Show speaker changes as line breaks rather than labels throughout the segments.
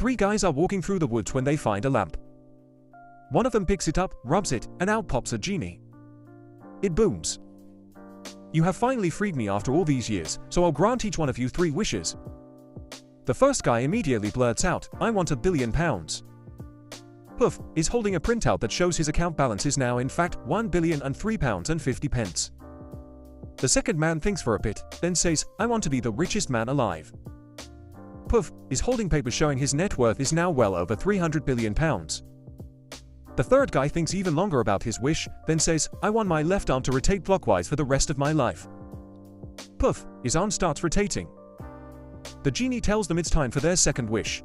Three guys are walking through the woods when they find a lamp. One of them picks it up, rubs it, and out pops a genie. It booms. You have finally freed me after all these years, so I'll grant each one of you 3 wishes. The first guy immediately blurts out, I want £1 billion. Puff is holding a printout that shows his account balance is now in fact £1,003.50. The second man thinks for a bit, then says, I want to be the richest man alive. Puff is holding papers showing his net worth is now well over £300 billion. The third guy thinks even longer about his wish, then says, I want my left arm to rotate clockwise for the rest of my life. Puff, his arm starts rotating. The genie tells them it's time for their second wish.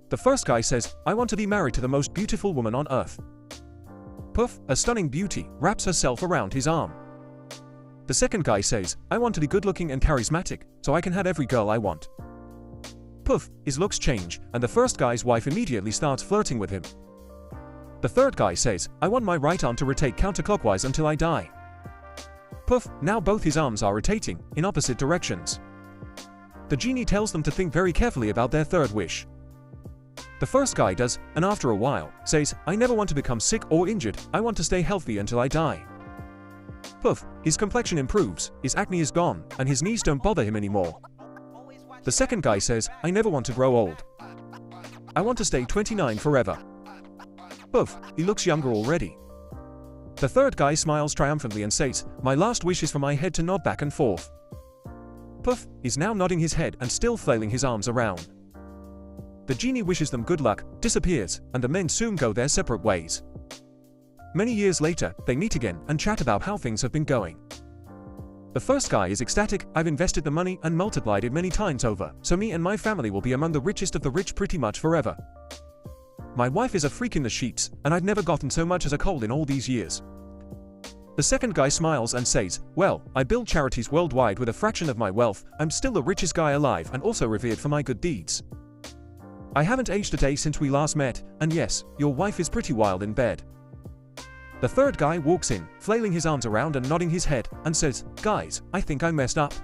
The first guy says, I want to be married to the most beautiful woman on earth. Puff, a stunning beauty, wraps herself around his arm. The second guy says, I want to be good-looking and charismatic, so I can have every girl I want. Puff, his looks change, and the first guy's wife immediately starts flirting with him. The third guy says, I want my right arm to rotate counterclockwise until I die. Puff, now both his arms are rotating, in opposite directions. The genie tells them to think very carefully about their third wish. The first guy does, and after a while, says, I never want to become sick or injured, I want to stay healthy until I die. Puff, his complexion improves, his acne is gone, and his knees don't bother him anymore. The second guy says, I never want to grow old. I want to stay 29 forever. Puff, he looks younger already. The third guy smiles triumphantly and says, my last wish is for my head to nod back and forth. Puff is now nodding his head and still flailing his arms around. The genie wishes them good luck, disappears, and the men soon go their separate ways. Many years later, they meet again and chat about how things have been going. The first guy is ecstatic, I've invested the money and multiplied it many times over, so me and my family will be among the richest of the rich pretty much forever. My wife is a freak in the sheets, and I've never gotten so much as a cold in all these years. The second guy smiles and says, well, I build charities worldwide with a fraction of my wealth, I'm still the richest guy alive and also revered for my good deeds. I haven't aged a day since we last met, and yes, your wife is pretty wild in bed. The third guy walks in, flailing his arms around and nodding his head, and says, guys, I think I messed up.